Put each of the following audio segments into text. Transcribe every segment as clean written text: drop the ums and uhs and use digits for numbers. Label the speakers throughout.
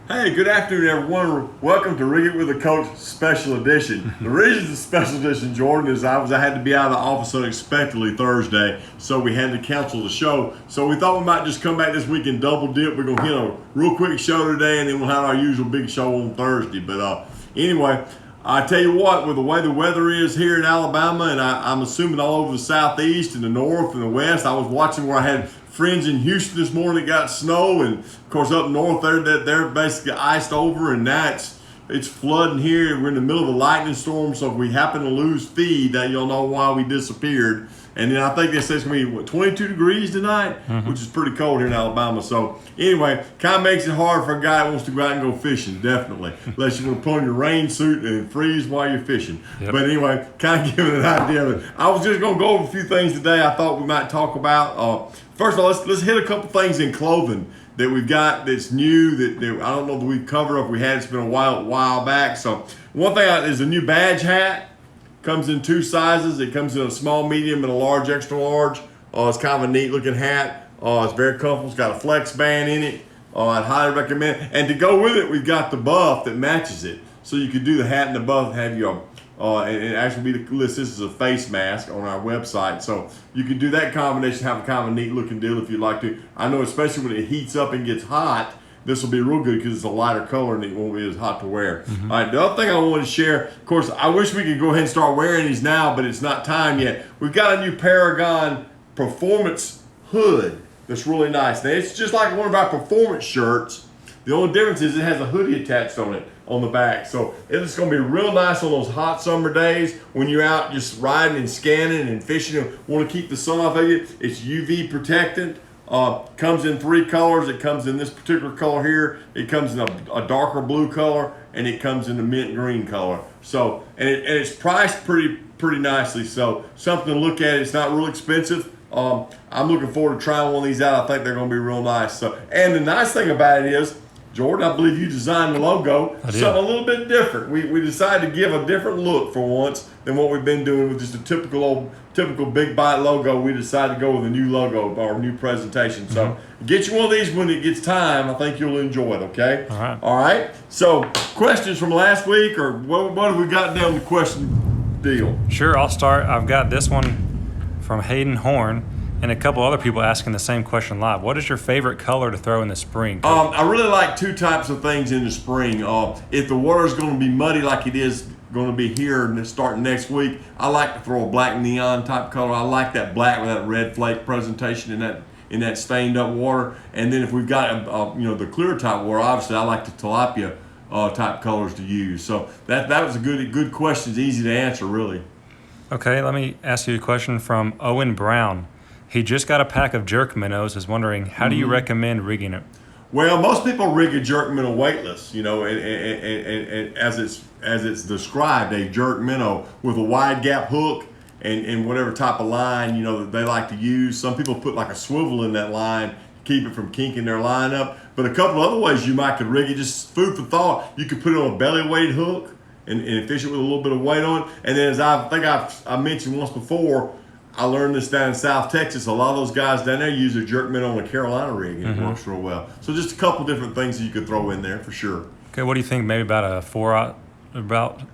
Speaker 1: Hey, good afternoon, everyone. Welcome to Rig It with a Coach Special Edition. The reason it's a special edition, Jordan, is I had to be out of the office unexpectedly Thursday, so we had to cancel the show. So we thought we might just come back this week and double dip. We're going to hit a real quick show today, and then we'll have our usual big show on Thursday. But anyway, I tell you what, with the way the weather is here in Alabama, and I'm assuming all over the southeast and the north and the west, I was watching where I had friends in Houston this morning that got snow, and of course up north they're basically iced over, and now it's flooding here. We're in the middle of a lightning storm, so if we happen to lose feed, you'll know why we disappeared. And then I think they say it's going to be 22 degrees tonight, which is pretty cold here in Alabama. So anyway, kind of makes it hard for a guy that wants to go out and go fishing, definitely. Unless you're going to put on your rain suit and freeze while you're fishing. Yep. But anyway, kind of giving an idea of it. I was just going to go over a few things today I thought we might talk about. First of all, let's hit a couple things in clothing that we've got that's new that I don't know that we've covered. If we had, it's been a while back. So one thing is a new badge hat. Comes in two sizes. It comes in a small, medium, and a large, extra large. It's kind of a neat looking hat. It's very comfortable. It's got a flex band in it. I'd highly recommend it. And to go with it, we've got the buff that matches it. So you could do the hat and the buff, have your and actually be the list. This is a face mask on our website. So you can do that combination, have a kind of a neat looking deal if you'd like to. I know especially when it heats up and gets hot, this will be real good because it's a lighter color and it won't be as hot to wear. All right, the other thing I wanted to share, of course, I wish we could go ahead and start wearing these now, but it's not time yet. We've got a new Paragon Performance Hood that's really nice. Now, it's just like one of our performance shirts. The only difference is it has a hoodie attached on it on the back. So it's going to be real nice on those hot summer days when you're out just riding and scanning and fishing and want to keep the sun off of you. It's UV protectant. Comes in three colors. It comes in this particular color here. It comes in a darker blue color, and it comes in a mint green color. So, and it's priced pretty nicely. So, something to look at. It's not real expensive. I'm looking forward to trying one of these out. I think they're going to be real nice. So, and the nice thing about it is, Jordan, I believe you designed the logo. Something a little bit different. We decided to give a different look for once than what we've been doing with just a typical Big Bite logo. We decided to go with a new logo or new presentation. So get you one of these when it gets time. I think you'll enjoy it, okay? All right. So questions from last week, or what have we got down the question deal?
Speaker 2: Sure, I'll start. I've got this one from Hayden Horn. And a couple other people asking the same question live. What is your favorite color to throw in the spring?
Speaker 1: I really like two types of things in the spring. If the water's going to be muddy like it is going to be here starting next week, I like to throw a black neon type color. I like that black with that red flake presentation in that stained up water. And then if we've got the clear type water, obviously I like the tilapia type colors to use. So that was a good question. It's easy to answer, really.
Speaker 2: Okay, let me ask you a question from Owen Brown. He just got a pack of jerk minnows. Is wondering, how do you recommend rigging it?
Speaker 1: Well, most people rig a jerk minnow weightless, and as it's described, a jerk minnow with a wide gap hook and whatever type of line that they like to use. Some people put like a swivel in that line to keep it from kinking their line up. But a couple other ways you might could rig it. Just food for thought. You could put it on a belly weight hook and fish it with a little bit of weight on it. And then as I mentioned once before, I learned this down in South Texas. A lot of those guys down there use a jerk minnow on a Carolina rig, and it works real well. So just a couple different things that you could throw in there for sure.
Speaker 2: Okay, what do you think? Maybe about a 4-aught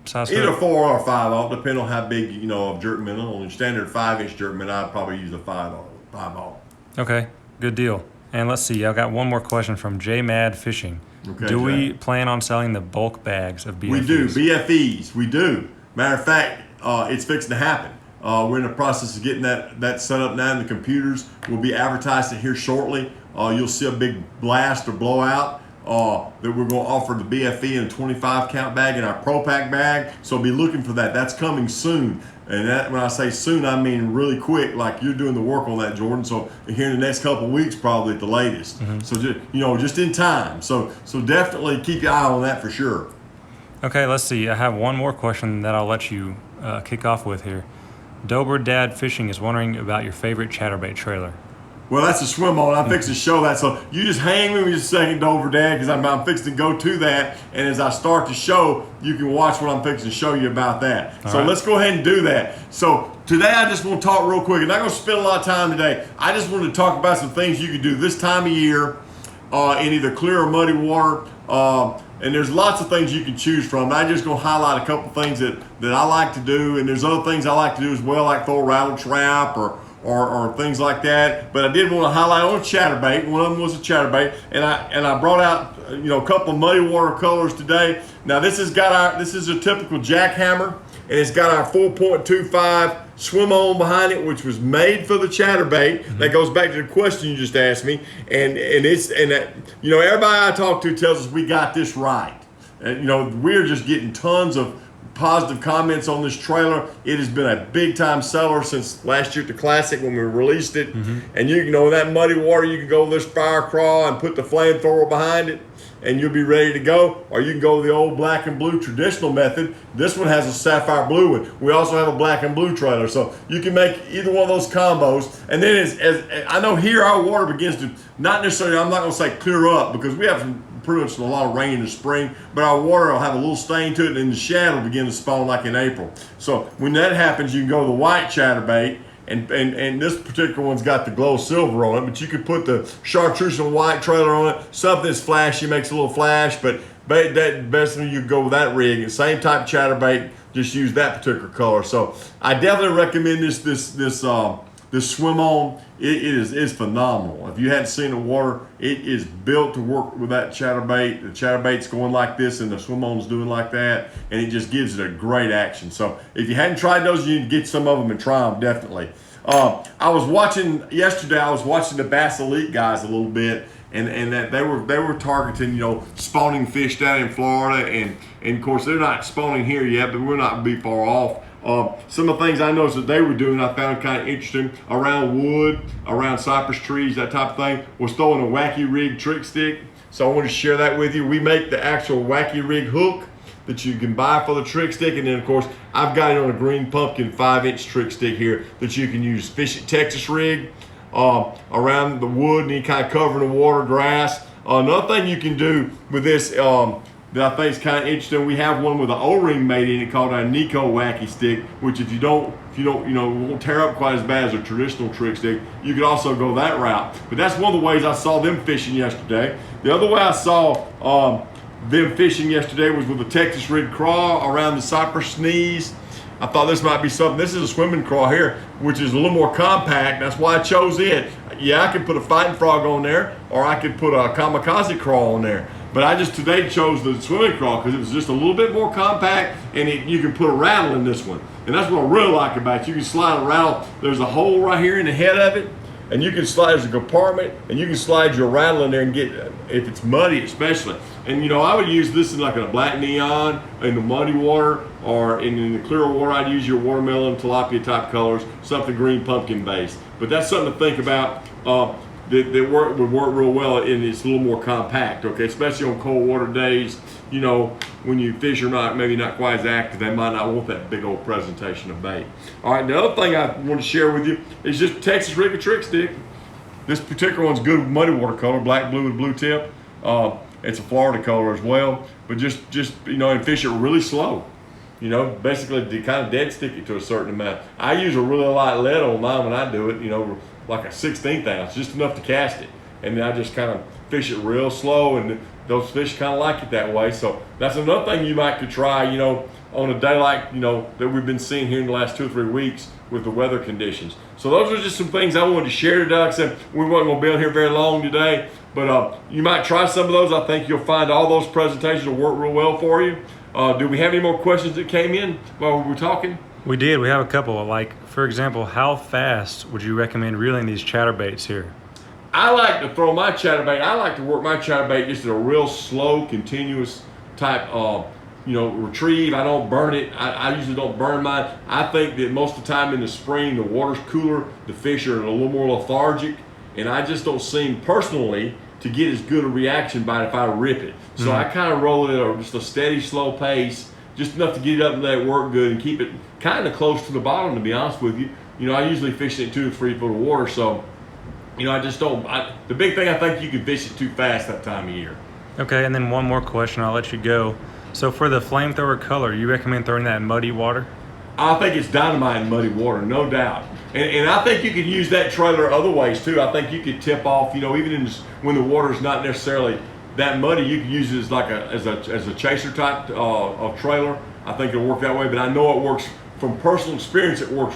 Speaker 2: size?
Speaker 1: Either 4 or 5-aught, depending on how big a jerk minnow. On a standard 5-inch jerk minnow, I'd probably use a 5-aught.
Speaker 2: Okay, good deal. And let's see, I've got one more question from J Mad Fishing. Okay, do we plan on selling the bulk bags of BFEs?
Speaker 1: We do, BFEs. We do. Matter of fact, it's fixing to happen. We're in the process of getting that set up now in the computers. We'll be advertising it here shortly. You'll see a big blast or blowout that we're going to offer the BFE in a 25 count bag in our Pro Pack bag. So be looking for that. That's coming soon. And that, when I say soon, I mean really quick, like you're doing the work on that, Jordan. So here in the next couple of weeks, probably at the latest. So just in time. So definitely keep your eye on that for sure.
Speaker 2: Okay, let's see. I have one more question that I'll let you kick off with here. Dober Dad Fishing is wondering about your favorite chatterbait trailer.
Speaker 1: Well, that's a Swimon. I'm fixing to show that. So you just hang with me just a second, Dover Dad, because I'm fixing to go to that. And as I start the show, you can watch what I'm fixing to show you about that. Let's go ahead and do that. So today I just want to talk real quick. I'm not going to spend a lot of time today. I just wanted to talk about some things you can do this time of year in either clear or muddy water And there's lots of things you can choose from. I'm just going to highlight a couple things that I like to do, and there's other things I like to do as well, like throw a rattle trap or things like that. But I did want to highlight on a chatterbait. One of them was a chatterbait, and I brought out a couple of muddy water colors today. Now this is a typical jackhammer, and it's got our 4.25 Swimon behind it, which was made for the chatterbait. Mm-hmm. That goes back to the question you just asked me, and everybody I talk to tells us we got this right. And we're just getting tons of positive comments on this trailer. It has been a big time seller since last year at the Classic when we released it. Mm-hmm. And in that muddy water, you can go with this fire Craw and put the flamethrower behind it, and you'll be ready to go. Or you can go with the old black and blue traditional method. This one has a sapphire blue one. We also have a black and blue trailer, so you can make either one of those combos. And then as I know here, our water begins to not necessarily, I'm not going to say clear up, because we have pretty much a lot of rain in the spring, but our water will have a little stain to it, and the shad will begin to spawn like in April. So when that happens, you can go to the white chatterbait. And this particular one's got the glow silver on it, but you could put the chartreuse and white trailer on it. Something that's flashy, makes a little flash, but that best thing you go with that rig. And same type chatterbait, just use that particular color. So I definitely recommend this Swimon. It is phenomenal. If you hadn't seen the water, it is built to work with that chatterbait. The chatterbait's going like this, and the Swimon's doing like that, and it just gives it a great action. So if you hadn't tried those, you need to get some of them and try them, definitely. I was watching the Bass Elite guys a little bit, and that they were targeting spawning fish down in Florida, and of course they're not spawning here yet, but we're not be far off. Some of the things I noticed that they were doing I found kind of interesting around wood, around cypress trees, that type of thing, was throwing a wacky rig trick stick. So I want to share that with you. We make the actual wacky rig hook that you can buy for the trick stick, and then of course I've got it on a green pumpkin 5-inch trick stick here that you can use. Fish it Texas rig around the wood, and you kind of cover the water, grass. Another thing you can do with this that I think is kind of interesting, we have one with an O-ring made in it called a Nico wacky stick, which if you don't won't tear up quite as bad as a traditional trick stick. You could also go that route. But that's one of the ways I saw them fishing yesterday. The other way I saw them fishing yesterday was with a Texas rig Craw around the cypress knees. I thought this might be something. This is a swimming Craw here, which is a little more compact. That's why I chose it. Yeah, I could put a fighting frog on there, or I could put a Kamikaze Craw on there. But I just today chose the swimming Craw because it was just a little bit more compact, and you can put a rattle in this one. And that's what I really like about it. You can slide a rattle. There's a hole right here in the head of it, and you can slide, there's a compartment, and you can slide your rattle in there and get, if it's muddy especially. And I would use this in like a black neon, in the muddy water, or in the clear water, I'd use your watermelon, tilapia type colors, something green pumpkin based. But that's something to think about. That would work real well, and it's a little more compact, okay? Especially on cold water days, when you fish are maybe not quite as active, they might not want that big old presentation of bait. All right, the other thing I want to share with you is just Texas rig and trick stick. This particular one's good with muddy water color, black, blue with blue tip. It's a Florida color as well, but just and fish it really slow. Basically to kind of dead stick it to a certain amount. I use a really light lead on mine when I do it, like a 1/16 ounce, just enough to cast it. And then I just kind of fish it real slow, and those fish kind of like it that way. So that's another thing you might could try, on a day like, that we've been seeing here in the last 2 or 3 weeks with the weather conditions. So those are just some things I wanted to share today. Like I said, we weren't going to be on here very long today, but you might try some of those. I think you'll find all those presentations will work real well for you. Do we have any more questions that came in while we were talking?
Speaker 2: We did. We have a couple. Like, for example, how fast would you recommend reeling these chatterbaits here?
Speaker 1: I like to throw my chatterbait. I like to work my chatterbait just at a real slow, continuous type retrieve. I don't burn it. I usually don't burn mine. I think that most of the time in the spring, the water's cooler, the fish are a little more lethargic, and I just don't seem personally to get as good a reaction by it if I rip it. So I kind of roll it at just a steady, slow pace, just enough to get it up and let it work good and keep it kind of close to the bottom, to be honest with you. I usually fish it 2 to 3 foot of water, so I just don't. The big thing, I think you can fish it too fast that time of year.
Speaker 2: Okay, and then one more question, I'll let you go. So for the flamethrower color, you recommend throwing that in muddy water?
Speaker 1: I think it's dynamite in muddy water, no doubt. And I think you could use that trailer other ways too. I think you could tip off, even when the water's not necessarily that muddy, you can use it as like as a chaser type of trailer. I think it'll work that way, but I know it works from personal experience. It works